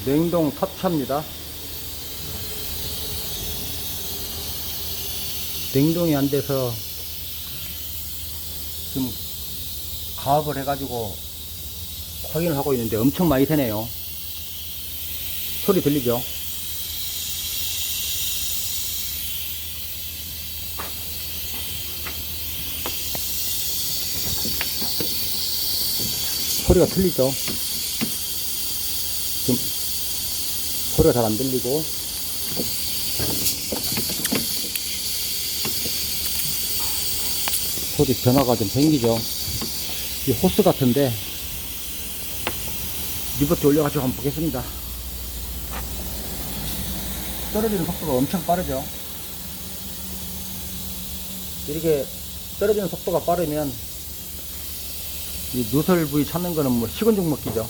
냉동 탑차입니다. 냉동이 안 돼서 지금 가압을 해가지고 확인을 하고 있는데 엄청 많이 새네요. 소리 들리죠? 소리가 틀리죠? 지금 소리가 잘 안 들리고 소리 변화가 좀 생기죠? 이 호스 같은데 리버트 올려가지고 한번 보겠습니다. 떨어지는 속도가 엄청 빠르죠? 이렇게 떨어지는 속도가 빠르면 이 누설 부위 찾는 거는 뭐 식은죽 먹기죠.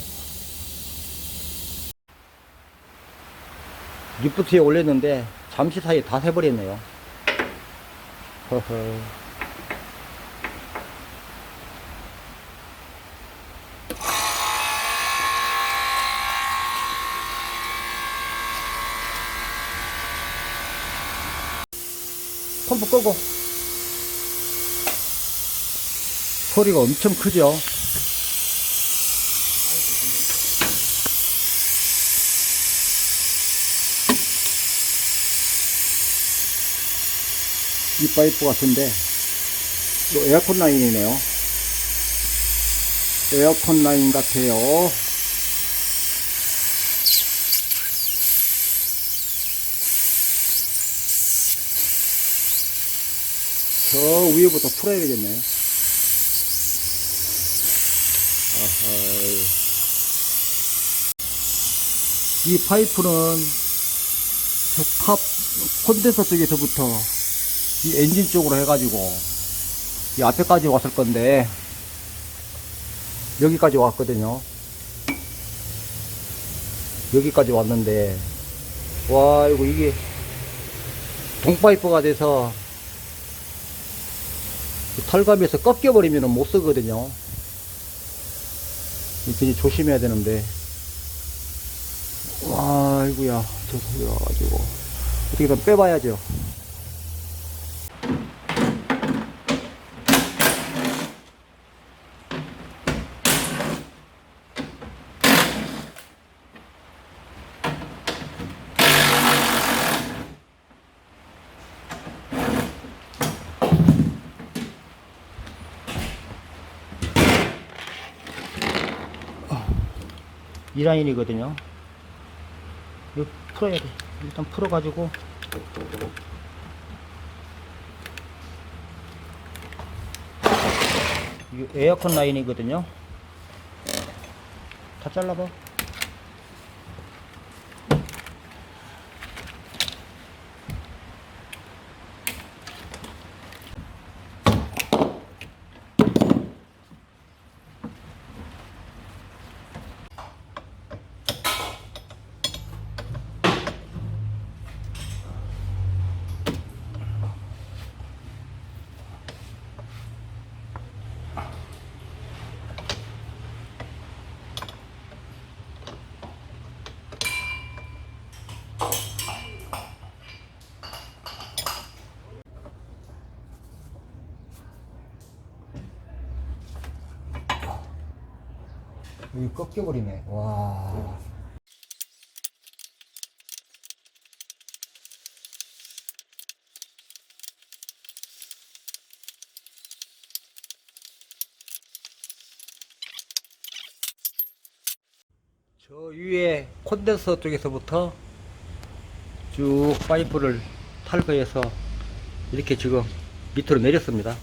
리프트에 올렸는데 잠시 사이에 다 새버렸네요. 허허. 펌프 끄고. 소리가 엄청 크죠? 이 파이프 같은데 또 에어컨 라인이네요. 에어컨 라인 같아요. 저 위에부터 풀어야 되겠네. 아하이. 이 파이프는 저 탑 콘덴서 쪽에서부터 이 엔진 쪽으로 해가지고 이 앞에까지 왔을 건데 여기까지 왔거든요. 여기까지 왔는데 와 이게 동파이프가 돼서 털감에서 꺾여버리면 못 쓰거든요. 굉장히 조심해야 되는데 와 아이고야 저 소리 와가지고 어떻게든 빼봐야죠. 이 라인이거든요. 이거 풀어야 돼. 일단 풀어가지고 이거 에어컨 라인이거든요. 다 잘라봐. 여기 꺾여버리네. 와. 저 위에 콘덴서 쪽에서부터 쭉 파이프를 탈거해서 이렇게 지금 밑으로 내렸습니다.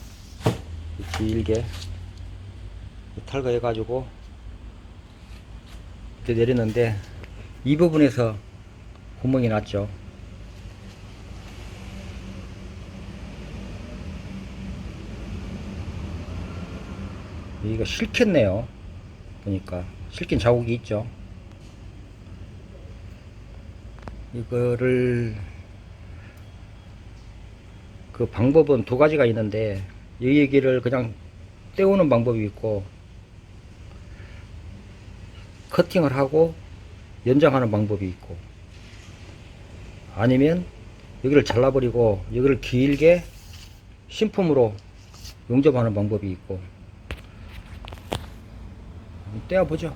길게 탈거해 가지고 이렇게 내렸는데 이 부분에서 구멍이 났죠. 여기가 실켰네요. 보니까 실킨 자국이 있죠. 이거를 그 방법은 두 가지가 있는데 여기를 그냥 떼우는 방법이 있고 커팅을 하고 연장하는 방법이 있고, 아니면 여기를 잘라버리고 여기를 길게 신품으로 용접하는 방법이 있고, 떼어보죠.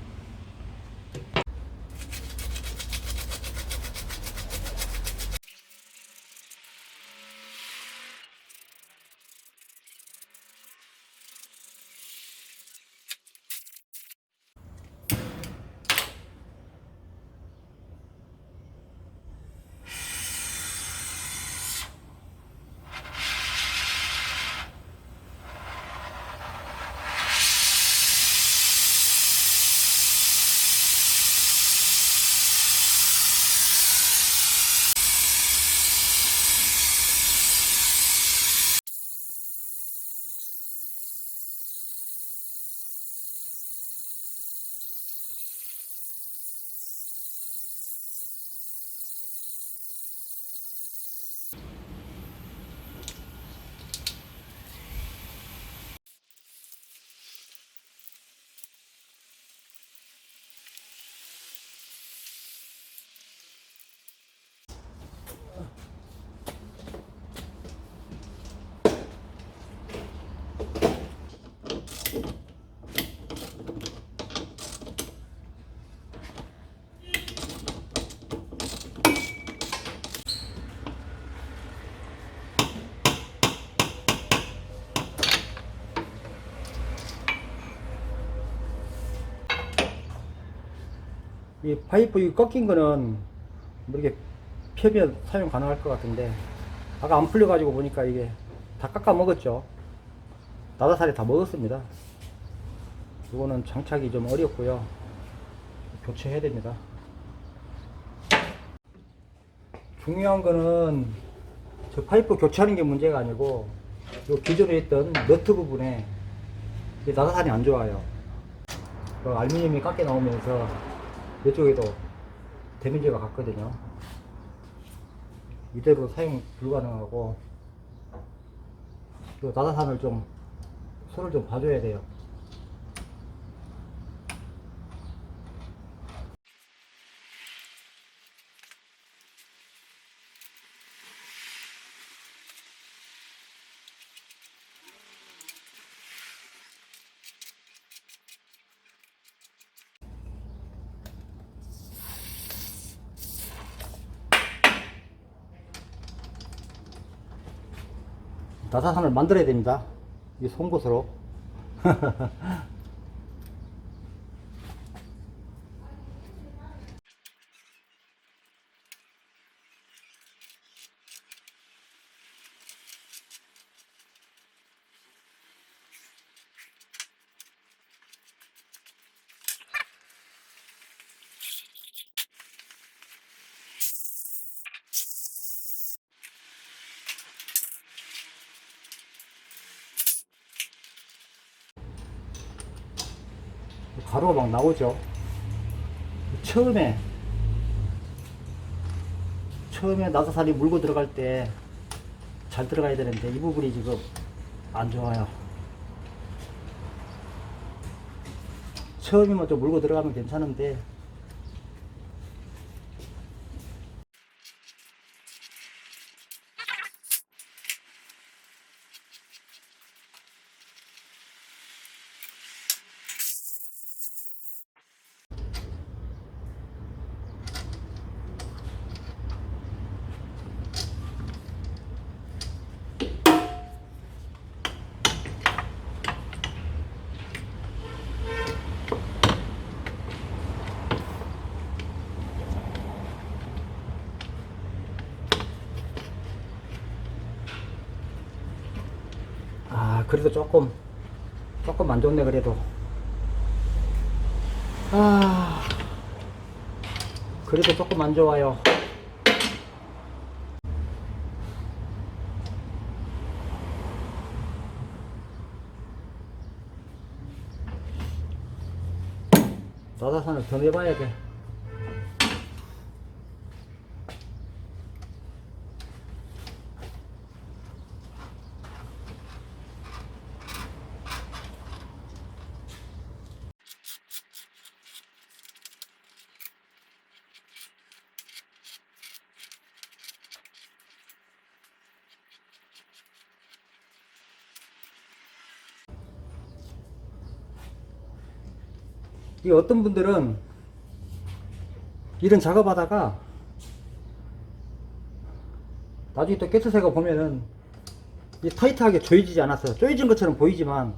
이 파이프 이 꺾인 거는 뭐 이렇게 펴면 사용 가능할 것 같은데, 아까 안 풀려 가지고 보니까 이게 다 깎아 먹었죠. 나다살이 다 먹었습니다. 이거는 장착이 좀 어렵고요, 교체해야 됩니다. 중요한 거는 저 파이프 교체하는 게 문제가 아니고, 요 기존에 있던 너트 부분에 나다살이 안 좋아요. 그 알루미늄이 깎여 나오면서 이쪽에도 데미지가 갔거든요. 이대로 사용 불가능하고, 이 나다산을 좀 손을 좀 봐줘야 돼요. 나사산을 만들어야 됩니다. 이 송곳으로. 가루가 막 나오죠. 처음에 나사살이 물고 들어갈 때 잘 들어가야 되는데, 이 부분이 지금 안 좋아요. 처음이면 좀 물고 들어가면 괜찮은데, 그래도 조금 안 좋네. 그래도 그래도 조금 안 좋아요. 나사산을 더 내봐야 돼. 이 어떤 분들은 이런 작업하다가 나중에 또 가스새가 보면은 이 타이트하게 조여지지 않았어요. 조여진 것처럼 보이지만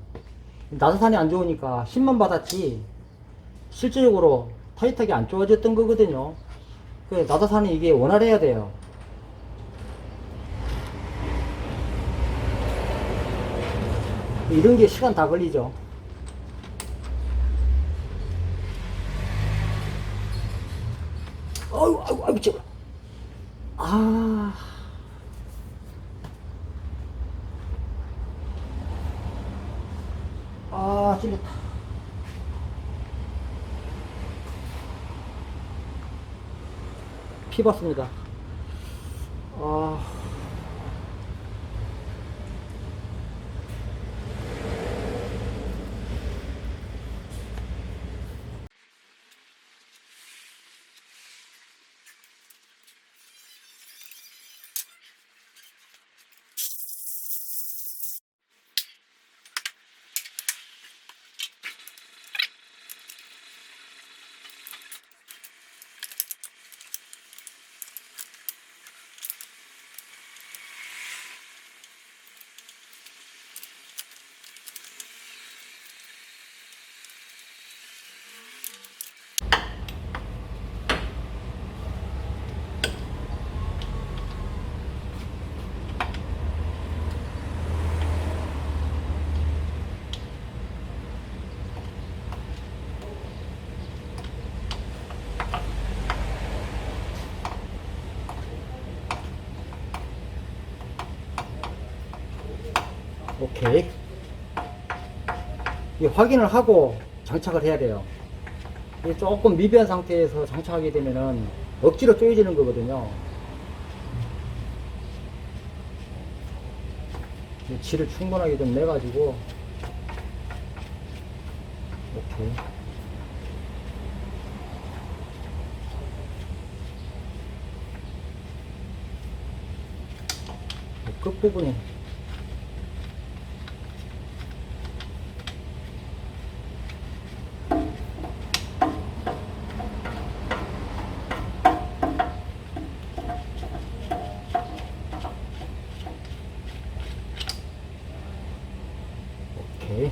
나사산이 안 좋으니까 힘만 받았지 실질적으로 타이트하게 안 조여졌던 거거든요. 그 나사산이 이게 원활해야 돼요. 이런 게 시간 다 걸리죠. 아이고, 아이고, 아이고, 찌 아. 아, 찔렸다. 피 봤습니다. 아. 오케이. 이 확인을 하고 장착을 해야 돼요. 이게 조금 미비한 상태에서 장착하게 되면은 억지로 조여지는 거거든요. 질을 충분하게 좀 내가지고. 오케이. 끝부분이 오케이.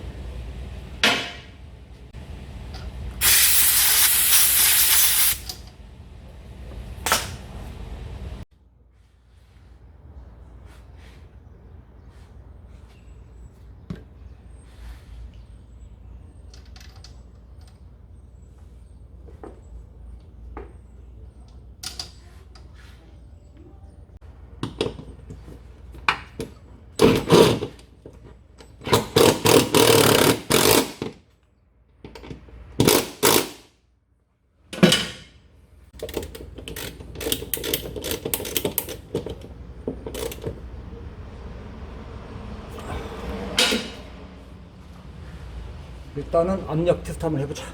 일단은 압력 테스트 한번 해보자.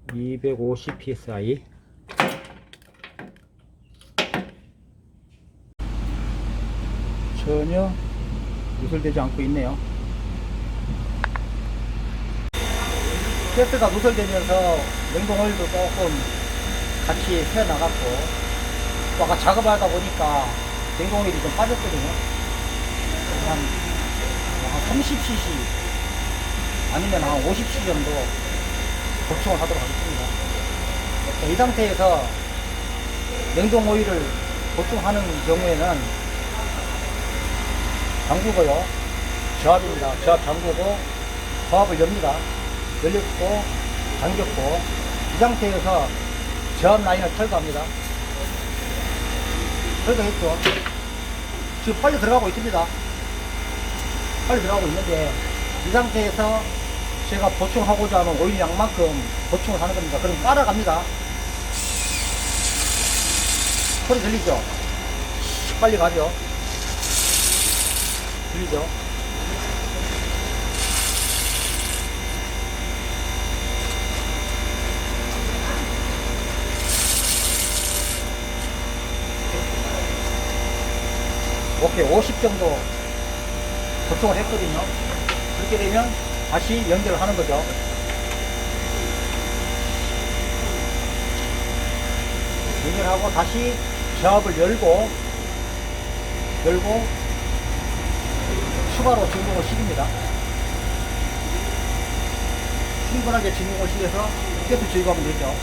(250psi) 전혀 누설되지 않고 있네요. 테스트가 누설되면서 냉동오일도 조금 같이 새어나갔고, 또 아까 작업하다 보니까 냉동오일이 좀 빠졌거든요. 한 30cc 아니면 한 50cc 정도 보충을 하도록 하겠습니다. 이 상태에서 냉동오일을 보충하는 경우에는 잠그고요. 저압입니다. 저압 잠그고 저압을 엽니다. 열렸고 잠겼고, 이 상태에서 저압 라인을 철거합니다. 철거했죠. 지금 빨리 들어가고 있습니다. 빨리 들어가고 있는데, 이 상태에서 제가 보충하고자 하는 오일 양만큼 보충을 하는 겁니다. 그럼 빨아갑니다. 소리 들리죠? 빨리 가죠. 들리죠? 오케이, 50 정도 도청을 했거든요. 그렇게 되면 다시 연결을 하는 거죠. 연결하고 다시 저압을 열고 추가로 진공을 시킵니다. 충분하게 진공을 시켜서 가스 주입하면 되죠.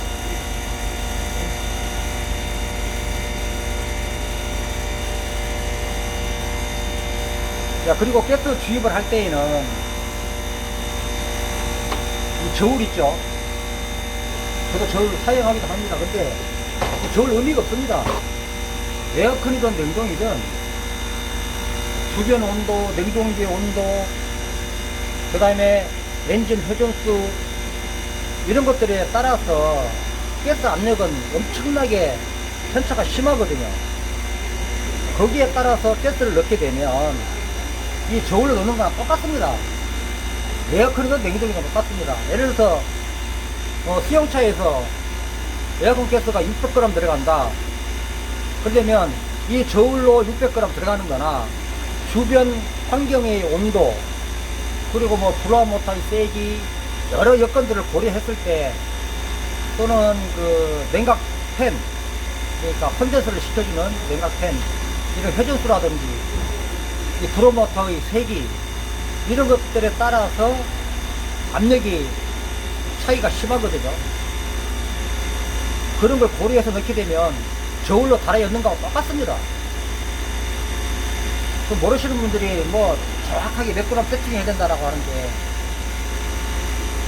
자, 그리고 가스 주입을 할 때에는 이 저울 있죠. 저도 저울 사용하기도 합니다. 근데 이 저울 의미가 없습니다. 에어컨이든 냉동이든 주변 온도, 냉동기의 온도, 그 다음에 엔진 회전수 이런 것들에 따라서 가스 압력은 엄청나게 편차가 심하거든요. 거기에 따라서 가스를 넣게 되면 이 저울로 넣는 거랑 똑같습니다. 에어컨이든 냉동이든 똑같습니다. 예를 들어서 수영차에서 에어컨 가스가 600g 들어간다. 그러면 이 저울로 600g 들어가는 거나 주변 환경의 온도, 그리고 뭐 블로어 모터의 세기, 여러 여건들을 고려했을 때, 또는 그 냉각팬, 그러니까 컨덴서를 시켜주는 냉각팬, 이런 회전수라든지 이 블로어 모터의 세기, 이런 것들에 따라서 압력이 차이가 심하거든요. 그런 걸 고려해서 넣게 되면 저울로 달아 였는 거하고 똑같습니다. 모르시는 분들이 뭐 정확하게 몇 그램 세팅해야 된다라고 하는데,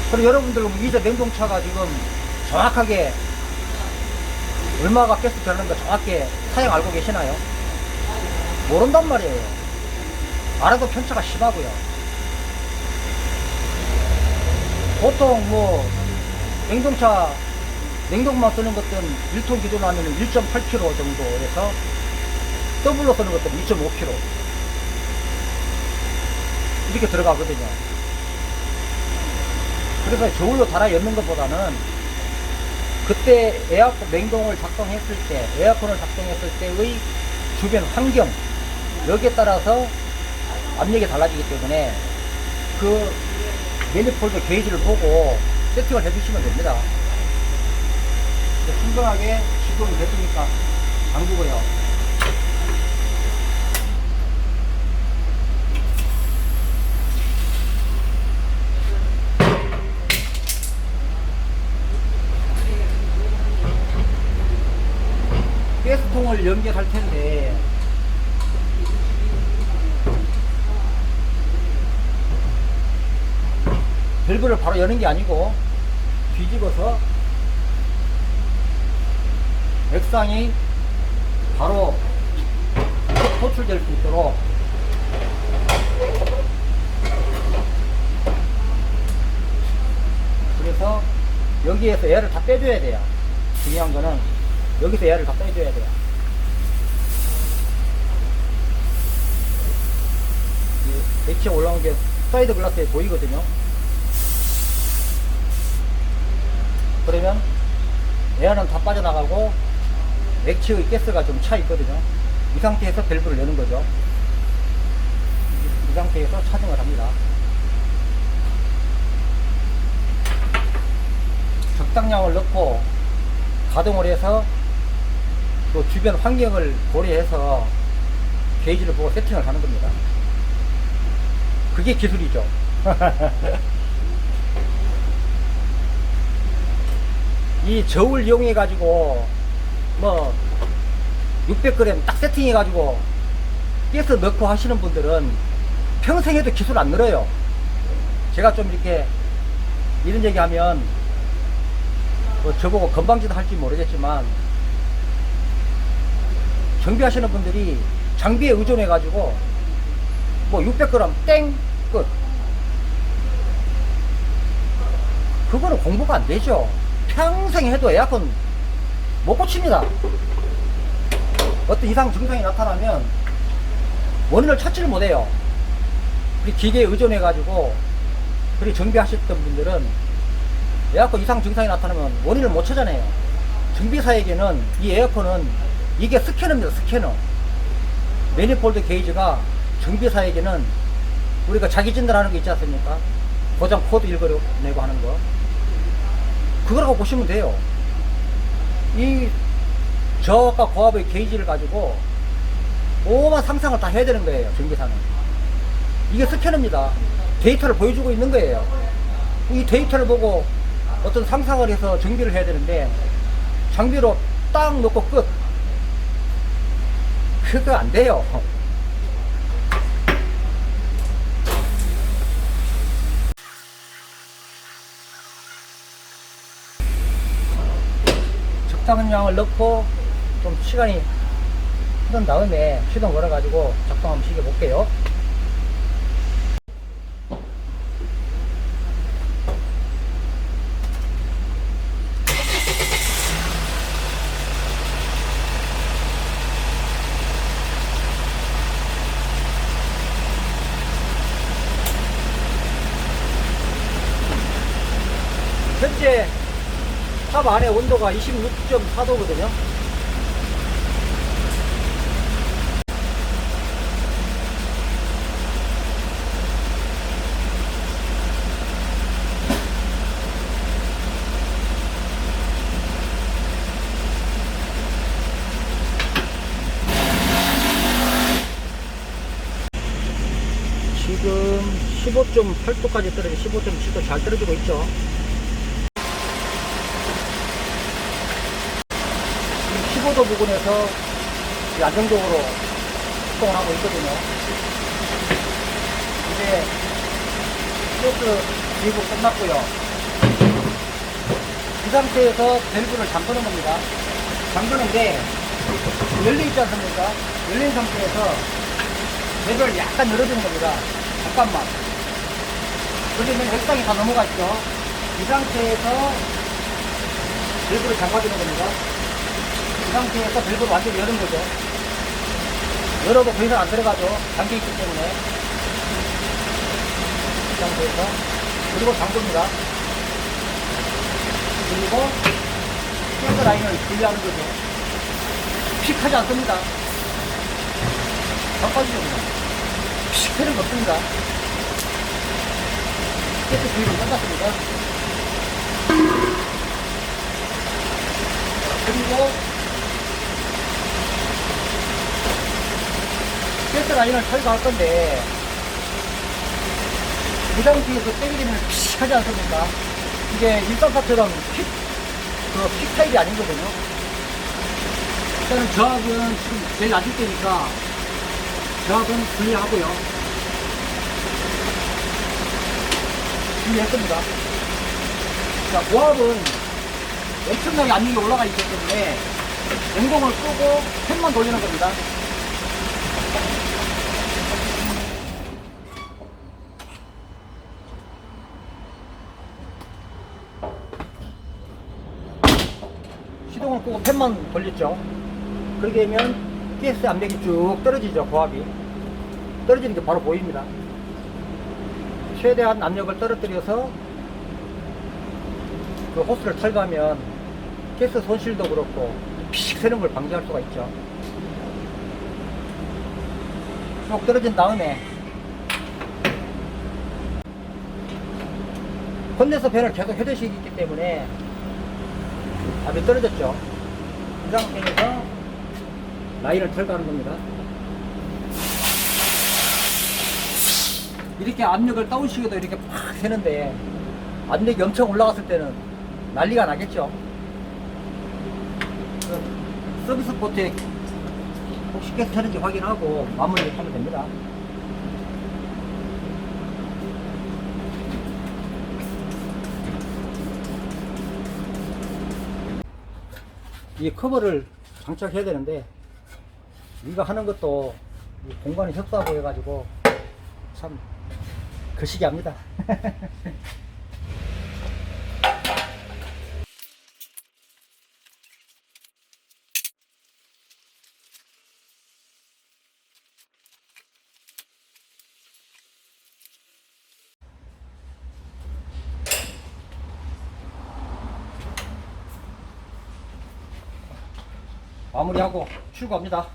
그럼 여러분들 이제 냉동차가 지금 정확하게 얼마가 가스 들어가는 거 정확히 사용 알고 계시나요? 모른단 말이에요. 알아도 편차가 심하고요. 보통 뭐 냉동차 냉동만 쓰는 것들은 1톤 기준으로 하면 1.8kg 정도에서 더블로 쓰는 것들은 2.5kg 이렇게 들어가거든요. 그래서 저울로 달아 엮는 것보다는 그때 에어컨 냉동을 작동했을 때, 에어컨을 작동했을 때의 주변 환경, 여기에 따라서 압력이 달라지기 때문에 그 매니폴드 게이지를 보고 세팅을 해주시면 됩니다. 충분하게 시동이 됐으니까 잠그고요. 가스통을 연결할 텐데, 밸브를 바로 여는 게 아니고 뒤집어서 액상이 바로 호출될 수 있도록 그래서 여기에서 에어를 다 빼줘야 돼요. 중요한 거는 여기서 에어를 다 빼줘야 돼요. 액체 올라온 게 사이드 글라스에 보이거든요. 그러면 에어는 다 빠져나가고 액체의 가스가 좀 차 있거든요. 이 상태에서 밸브를 여는 거죠. 이 상태에서 차징을 합니다. 적당량을 넣고 가동을 해서 또 주변 환경을 고려해서 게이지를 보고 세팅을 하는 겁니다. 그게 기술이죠. 이 저울 이용해 가지고 뭐 600g 딱 세팅해 가지고 가스 넣고 하시는 분들은 평생 해도 기술 안 늘어요. 제가 좀 이렇게 이런 얘기 하면 뭐 저보고 건방지도 할지 모르겠지만, 정비하시는 분들이 장비에 의존해 가지고 뭐 600g 땡 끝, 그거는 공부가 안 되죠. 평생 해도 에어컨 못 고칩니다. 어떤 이상 증상이 나타나면 원인을 찾지를 못해요. 그리고 기계에 의존해 가지고 그리고 정비하셨던 분들은 에어컨 이상 증상이 나타나면 원인을 못 찾아내요. 정비사에게는 이 에어컨은 이게 스캐너입니다. 스캐너. 매니폴드 게이지가 정비사에게는 우리가 자기 진단하는 게 있지 않습니까? 고장 코드 읽어내고 하는 거. 그거라고 보시면 돼요. 이 저하과 고압의 게이지를 가지고 오만 상상을 다 해야 되는 거예요. 전기사는. 이게 스캐너입니다. 데이터를 보여주고 있는 거예요. 이 데이터를 보고 어떤 상상을 해서 전기를 해야 되는데 장비로 딱 놓고 끝. 그거 안 돼요. 적당한 양을 넣고 좀 시간이 흐른 다음에 시동 걸어 가지고 작동 한번 시켜 볼게요. 현재 탑 안에 온도가 26.4도거든요. 지금 15.8도까지 떨어지고 15.7도 잘 떨어지고 있죠. 15도 부근에서 안정적으로 작동을 하고 있거든요. 이제 스트레스 기부 끝났고요. 이 상태에서 밸브를 잠그는 겁니다. 잠그는데 열려있지 않습니까? 열린 상태에서 밸브를 약간 열어주는 겁니다. 잠깐만. 그러면 액상이 다 넘어갔죠. 이 상태에서 밸브를 잠가주는 겁니다. 이 상태에서 밸브를 완전히 여는 거죠. 열어도 더 이상 안 들어가죠. 잠겨있기 때문에. 이 상태에서. 그리고 잠굽니다. 그리고 가스 라인을 분리하는 거죠. 픽 하지 않습니다. 잠깐만요. 픽 하는 거 없습니다. 가스 분리를 끝났습니다. 그리고 가스 라인을 탈거할 건데 이 상태에서 때리기는 픽 하지 않습니까? 이게 134처럼 픽 타입이 아니거든요. 일단은 저압은 지금 제일 낮을 때니까 저압은 분리하고요. 분리했습니다. 자, 고압은 엄청나게 압력이 올라가 있기 때문에 냉동을 끄고 팬만 돌리는 겁니다. 시동을 끄고 팬만 돌렸죠. 그렇게 되면 가스 압력이 쭉 떨어지죠. 고압이 떨어지는 게 바로 보입니다. 최대한 압력을 떨어뜨려서 그 호스를 탈거하면 가스 손실도 그렇고 피식 새는 걸 방지할 수가 있죠. 쭉 떨어진 다음에 컨덴서 팬을 계속 헤드식이 있기 때문에 압이 떨어졌죠. 이 상태에서 라인을 탈거하는 겁니다. 이렇게 압력을 다운시켜도 이렇게 팍 새는데 압력이 엄청 올라갔을 때는 난리가 나겠죠. 서비스 포트에 혹시 가스 새는지 확인하고 마무리하면 됩니다. 이 커버를 장착해야 되는데 이거 하는 것도 공간이 협소하고 해가지고 참 거시기합니다. 마무리하고 출고합니다.